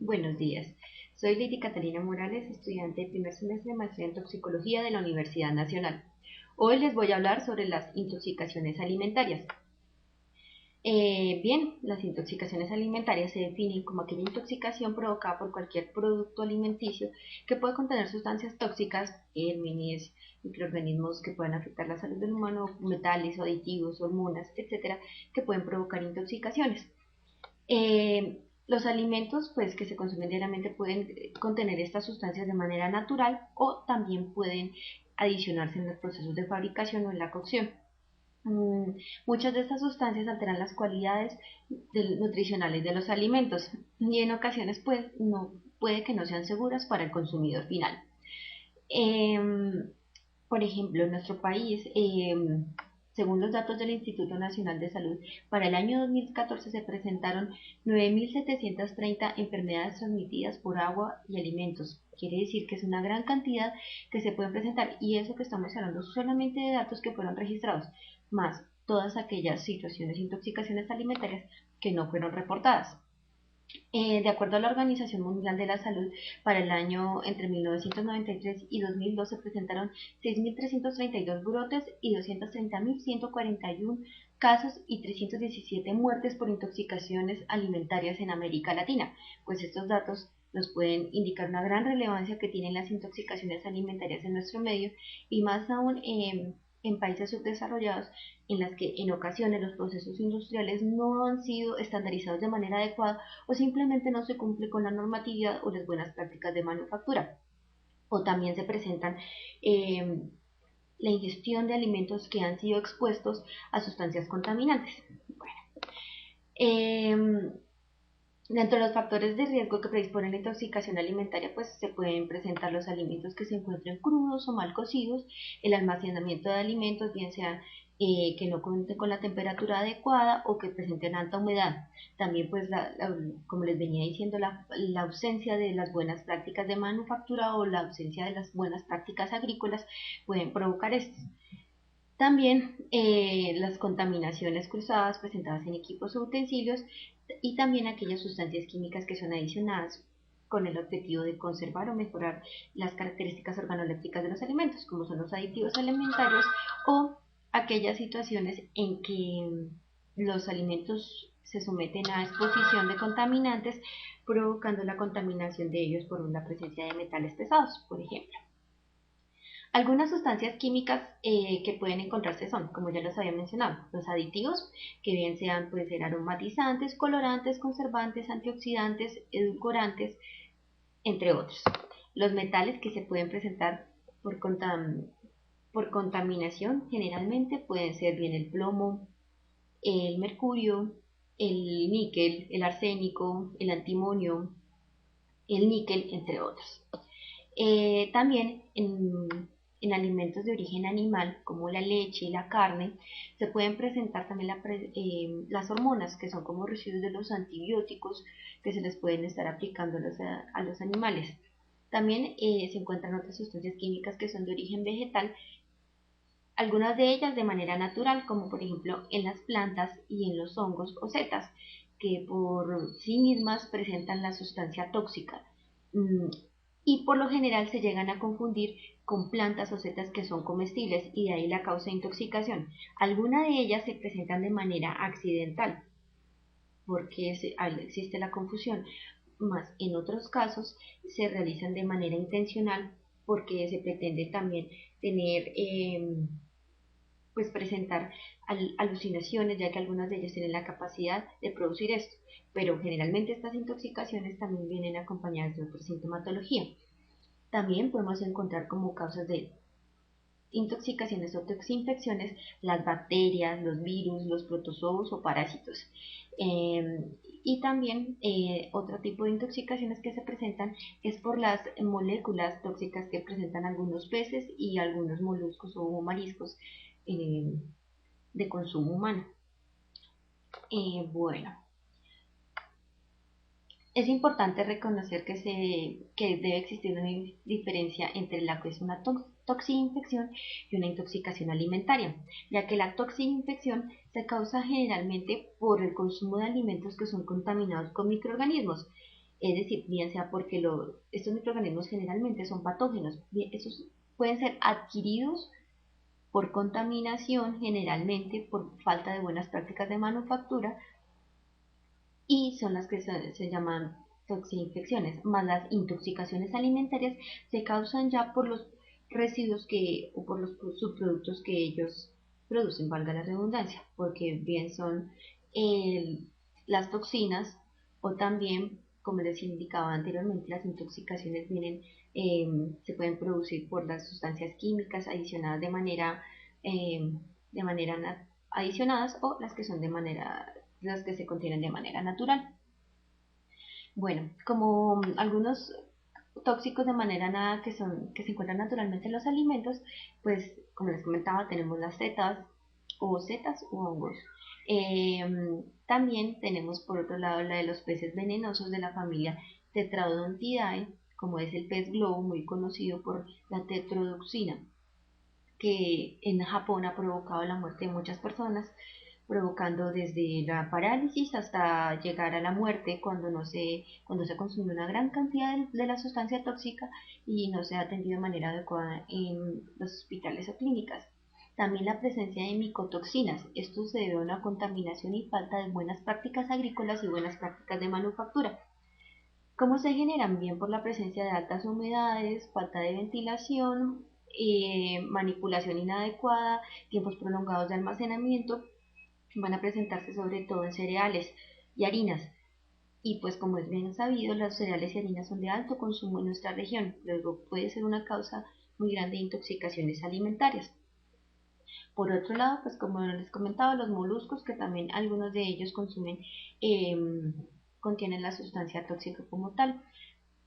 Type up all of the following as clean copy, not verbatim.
Buenos días, soy Lady Catalina Morales, estudiante de primer semestre de maestría en toxicología de la Universidad Nacional. Hoy les voy a hablar sobre las intoxicaciones alimentarias. Bien, las intoxicaciones alimentarias se definen como aquella intoxicación provocada por cualquier producto alimenticio que puede contener sustancias tóxicas, gérmenes, microorganismos que puedan afectar la salud del humano, metales o aditivos, hormonas, etcétera, que pueden provocar intoxicaciones. Los alimentos pues, que se consumen diariamente pueden contener estas sustancias de manera natural o también pueden adicionarse en los procesos de fabricación o en la cocción. Muchas de estas sustancias alteran las cualidades nutricionales de los alimentos y en ocasiones pues, puede que no sean seguras para el consumidor final. Por ejemplo, en nuestro país, según los datos del Instituto Nacional de Salud, para el año 2014 se presentaron 9.730 enfermedades transmitidas por agua y alimentos. Quiere decir que es una gran cantidad que se pueden presentar, y eso que estamos hablando solamente de datos que fueron registrados, más todas aquellas situaciones de intoxicaciones alimentarias que no fueron reportadas. De acuerdo a la Organización Mundial de la Salud, para el año entre 1993 y 2002 se presentaron 6.332 brotes y 230.141 casos y 317 muertes por intoxicaciones alimentarias en América Latina. Pues estos datos nos pueden indicar una gran relevancia que tienen las intoxicaciones alimentarias en nuestro medio, y más aún en países subdesarrollados, en las que en ocasiones los procesos industriales no han sido estandarizados de manera adecuada o simplemente no se cumple con la normatividad o las buenas prácticas de manufactura. O también se presentan la ingestión de alimentos que han sido expuestos a sustancias contaminantes. Bueno, dentro de los factores de riesgo que predisponen a la intoxicación alimentaria, pues se pueden presentar los alimentos que se encuentren crudos o mal cocidos, el almacenamiento de alimentos, bien sean que no cuenten con la temperatura adecuada o que presenten alta humedad. También, pues, como les venía diciendo, la ausencia de las buenas prácticas de manufactura o la ausencia de las buenas prácticas agrícolas pueden provocar esto. También las contaminaciones cruzadas presentadas en equipos o utensilios, y también aquellas sustancias químicas que son adicionadas con el objetivo de conservar o mejorar las características organolépticas de los alimentos, como son los aditivos alimentarios, o aquellas situaciones en que los alimentos se someten a exposición de contaminantes, provocando la contaminación de ellos por la presencia de metales pesados, por ejemplo. Algunas sustancias químicas que pueden encontrarse son, como ya los había mencionado, los aditivos, que bien sean, pueden ser aromatizantes, colorantes, conservantes, antioxidantes, edulcorantes, entre otros. Los metales que se pueden presentar por, por contaminación generalmente pueden ser bien el plomo, el mercurio, el níquel, el arsénico, el antimonio, el níquel, entre otros. También en alimentos de origen animal, como la leche y la carne, se pueden presentar también las hormonas, que son como residuos de los antibióticos que se les pueden estar aplicando a los animales. También se encuentran otras sustancias químicas que son de origen vegetal, algunas de ellas de manera natural, como por ejemplo en las plantas y en los hongos o setas, que por sí mismas presentan la sustancia tóxica, y por lo general se llegan a confundir con plantas o setas que son comestibles, y de ahí la causa de intoxicación. Algunas de ellas se presentan de manera accidental, porque existe la confusión, más en otros casos se realizan de manera intencional, porque se pretende también tener, pues presentar alucinaciones, ya que algunas de ellas tienen la capacidad de producir esto, pero generalmente estas intoxicaciones también vienen acompañadas de otra sintomatología. También podemos encontrar como causas de intoxicaciones o toxinfecciones las bacterias, los virus, los protozoos o parásitos. Y también otro tipo de intoxicaciones que se presentan es por las moléculas tóxicas que presentan algunos peces y algunos moluscos o mariscos de consumo humano. Bueno, es importante reconocer que debe existir una diferencia entre la que es una toxinfección y una intoxicación alimentaria, ya que la toxinfección se causa generalmente por el consumo de alimentos que son contaminados con microorganismos. Es decir, bien sea porque estos microorganismos generalmente son patógenos, estos pueden ser adquiridos por contaminación, generalmente por falta de buenas prácticas de manufactura, y son las que se llaman toxinfecciones, más las intoxicaciones alimentarias se causan ya por los residuos o por los subproductos que ellos producen, valga la redundancia, porque bien son las toxinas o también, como les indicaba anteriormente, las intoxicaciones eh, se pueden producir por las sustancias químicas adicionadas eh, de manera adicionadas, o las que son las que se contienen de manera natural. Bueno, como algunos tóxicos de manera nada que se encuentran naturalmente en los alimentos, pues como les comentaba, tenemos las setas u hongos. También tenemos por otro lado la de los peces venenosos de la familia Tetraodontidae, como es el pez globo, muy conocido por la tetrodotoxina, que en Japón ha provocado la muerte de muchas personas, provocando desde la parálisis hasta llegar a la muerte cuando se consume una gran cantidad de la sustancia tóxica y no se ha atendido de manera adecuada en los hospitales o clínicas. También la presencia de micotoxinas. Esto se debe a una contaminación y falta de buenas prácticas agrícolas y buenas prácticas de manufactura. ¿Cómo se generan? Bien por la presencia de altas humedades, falta de ventilación, manipulación inadecuada, tiempos prolongados de almacenamiento. Van a presentarse sobre todo en cereales y harinas. Y pues como es bien sabido, los cereales y harinas son de alto consumo en nuestra región, luego puede ser una causa muy grande de intoxicaciones alimentarias. Por otro lado, pues como les comentaba, los moluscos, que también algunos de ellos eh, contienen la sustancia tóxica como tal,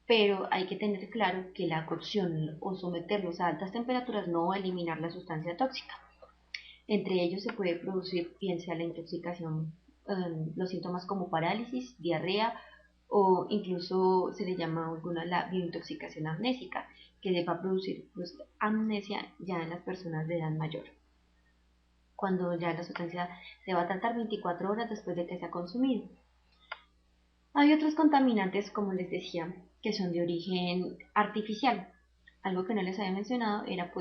pero hay que tener claro que la cocción o someterlos a altas temperaturas no va a eliminar la sustancia tóxica. Entre ellos se puede producir bien sea la intoxicación, los síntomas como parálisis, diarrea, o incluso se le llama alguna la biointoxicación amnésica, que va a producir pues, amnesia ya en las personas de edad mayor, cuando ya la sustancia se va a tratar 24 horas después de que se ha consumido. Hay otros contaminantes, como les decía, que son de origen artificial. Algo que no les había mencionado era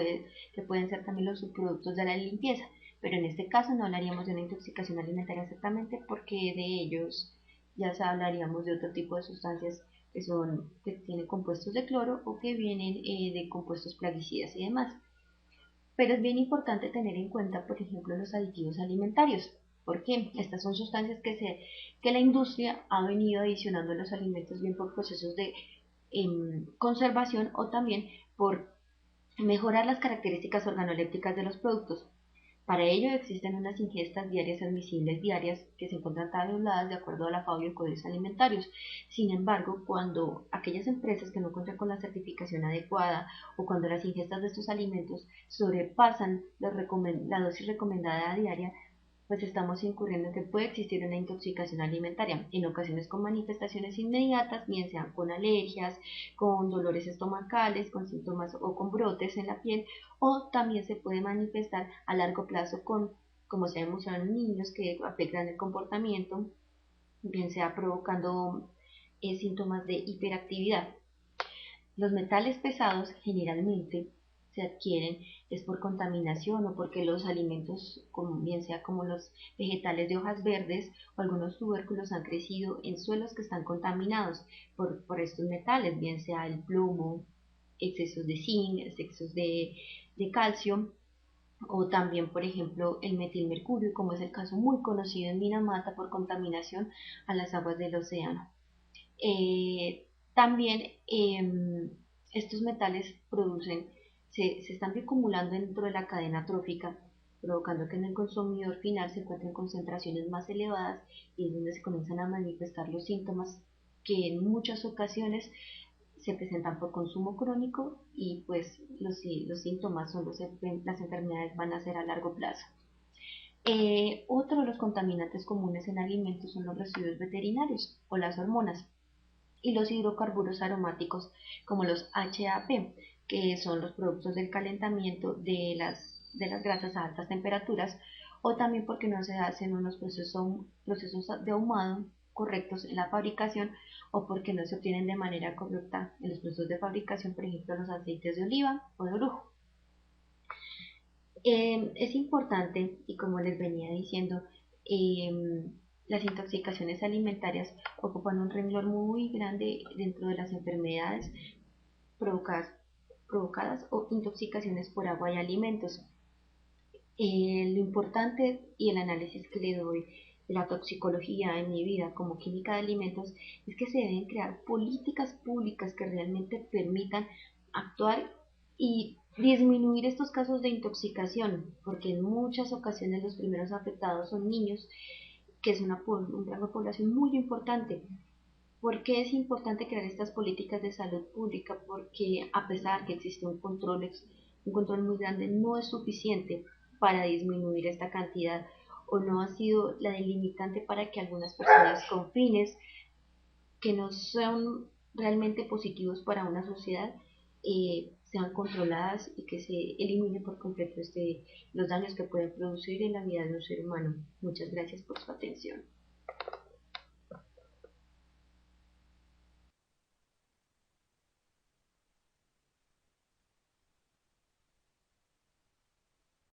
que pueden ser también los subproductos de la limpieza, pero en este caso no hablaríamos de una intoxicación alimentaria exactamente, porque de ellos ya hablaríamos de otro tipo de sustancias que tienen compuestos de cloro o que vienen de compuestos plaguicidas y demás. Pero es bien importante tener en cuenta, por ejemplo, los aditivos alimentarios. ¿Por qué? Estas son sustancias que la industria ha venido adicionando a los alimentos, bien por procesos de conservación o también por mejorar las características organolépticas de los productos. Para ello existen unas ingestas diarias admisibles diarias que se encuentran tabuladas de acuerdo a la FAO y el Código Alimentarios. Sin embargo, cuando aquellas empresas que no cuentan con la certificación adecuada o cuando las ingestas de estos alimentos sobrepasan la dosis recomendada diaria, pues estamos incurriendo en que puede existir una intoxicación alimentaria, en ocasiones con manifestaciones inmediatas, bien sean con alergias, con dolores estomacales, con síntomas o con brotes en la piel, o también se puede manifestar a largo plazo como se ha demostrado en niños, que afectan el comportamiento, bien sea provocando síntomas de hiperactividad. Los metales pesados generalmente se adquieren es por contaminación o porque los alimentos, bien sea como los vegetales de hojas verdes o algunos tubérculos, han crecido en suelos que están contaminados por estos metales, bien sea el plomo, excesos de zinc, excesos de calcio, o también, por ejemplo, el metilmercurio, como es el caso muy conocido en Minamata por contaminación a las aguas del océano. También estos metales se están acumulando dentro de la cadena trófica, provocando que en el consumidor final se encuentren concentraciones más elevadas, y es donde se comienzan a manifestar los síntomas que en muchas ocasiones se presentan por consumo crónico, y pues los síntomas las enfermedades van a ser a largo plazo. Otro de los contaminantes comunes en alimentos son los residuos veterinarios o las hormonas y los hidrocarburos aromáticos como los HAP, que son los productos del calentamiento de las grasas a altas temperaturas, o también porque no se hacen unos procesos de ahumado correctos en la fabricación o porque no se obtienen de manera correcta en los procesos de fabricación, por ejemplo, los aceites de oliva o de orujo. Es importante, y como les venía diciendo, las intoxicaciones alimentarias ocupan un renglón muy grande dentro de las enfermedades provocadas, provocadas o intoxicaciones por agua y alimentos. Lo importante y el análisis que le doy de la toxicología en mi vida como química de alimentos es que se deben crear políticas públicas que realmente permitan actuar y disminuir estos casos de intoxicación, porque en muchas ocasiones los primeros afectados son niños, que es un rango de población muy importante. ¿Por qué es importante crear estas políticas de salud pública? Porque a pesar que existe un control muy grande, no es suficiente para disminuir esta cantidad o no ha sido la delimitante para que algunas personas con fines que no son realmente positivos para una sociedad sean controladas y que se elimine por completo los daños que pueden producir en la vida de un ser humano. Muchas gracias por su atención.